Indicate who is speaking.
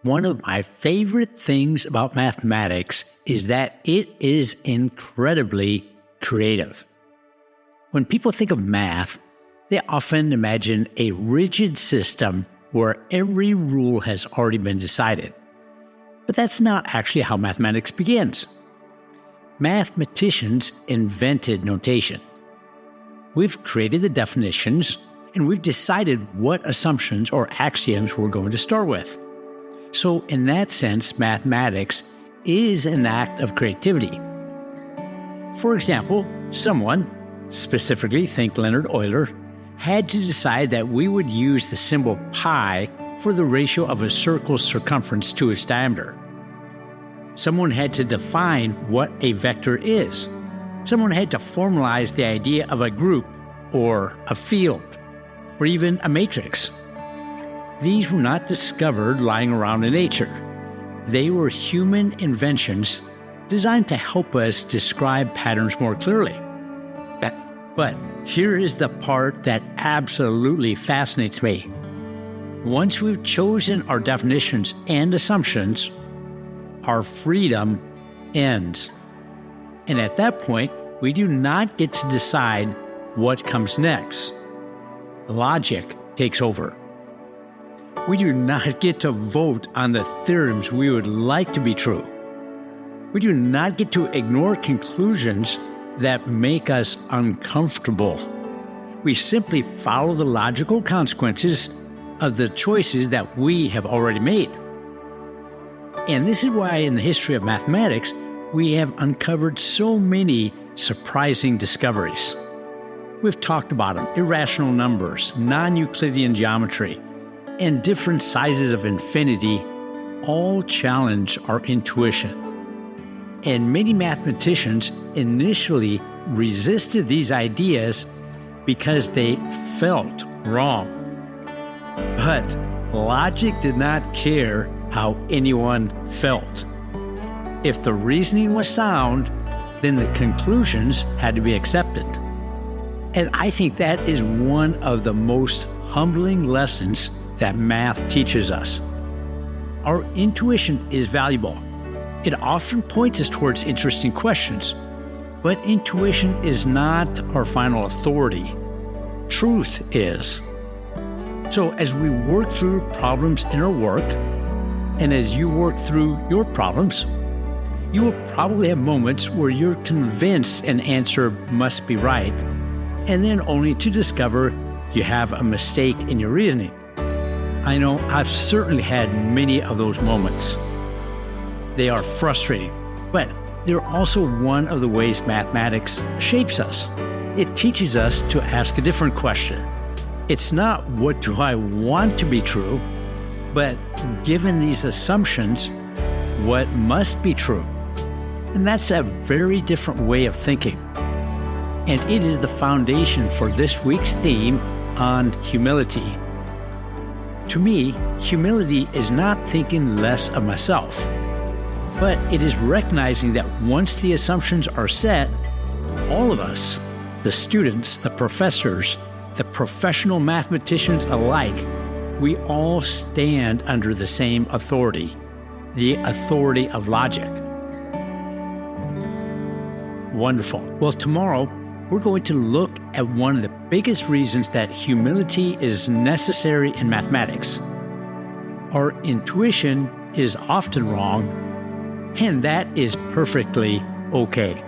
Speaker 1: One of my favorite things about mathematics is that it is incredibly creative. When people think of math, they often imagine a rigid system where every rule has already been decided. But that's not actually how mathematics begins. Mathematicians invented notation. We've created the definitions, and we've decided what assumptions or axioms we're going to start with. So in that sense, mathematics is an act of creativity. For example, someone, specifically think Leonard Euler, had to decide that we would use the symbol pi for the ratio of a circle's circumference to its diameter. Someone had to define what a vector is. Someone had to formalize the idea of a group or a field or even a matrix. These were not discovered lying around in nature. They were human inventions designed to help us describe patterns more clearly. But here is the part that absolutely fascinates me. Once we've chosen our definitions and assumptions, our freedom ends. And at that point, we do not get to decide what comes next. Logic takes over. We do not get to vote on the theorems we would like to be true. We do not get to ignore conclusions that make us uncomfortable. We simply follow the logical consequences of the choices that we have already made. And this is why in the history of mathematics, we have uncovered so many surprising discoveries. We've talked about them: irrational numbers, non-Euclidean geometry, and different sizes of infinity all challenge our intuition. And many mathematicians initially resisted these ideas because they felt wrong. But logic did not care how anyone felt. If the reasoning was sound, then the conclusions had to be accepted. And I think that is one of the most humbling lessons that math teaches us. Our intuition is valuable. It often points us towards interesting questions, but intuition is not our final authority. Truth is. So as we work through problems in our work, and as you work through your problems, you will probably have moments where you're convinced an answer must be right, and then only to discover you have a mistake in your reasoning. I know I've certainly had many of those moments. They are frustrating, but they're also one of the ways mathematics shapes us. It teaches us to ask a different question. It's not what do I want to be true, but given these assumptions, what must be true? And that's a very different way of thinking. And it is the foundation for this week's theme on humility. To me, humility is not thinking less of myself, but it is recognizing that once the assumptions are set, all of us, the students, the professors, the professional mathematicians alike, we all stand under the same authority, the authority of logic. Wonderful. Well, tomorrow, we're going to look at one of the biggest reasons that humility is necessary in mathematics. Our intuition is often wrong, and that is perfectly okay.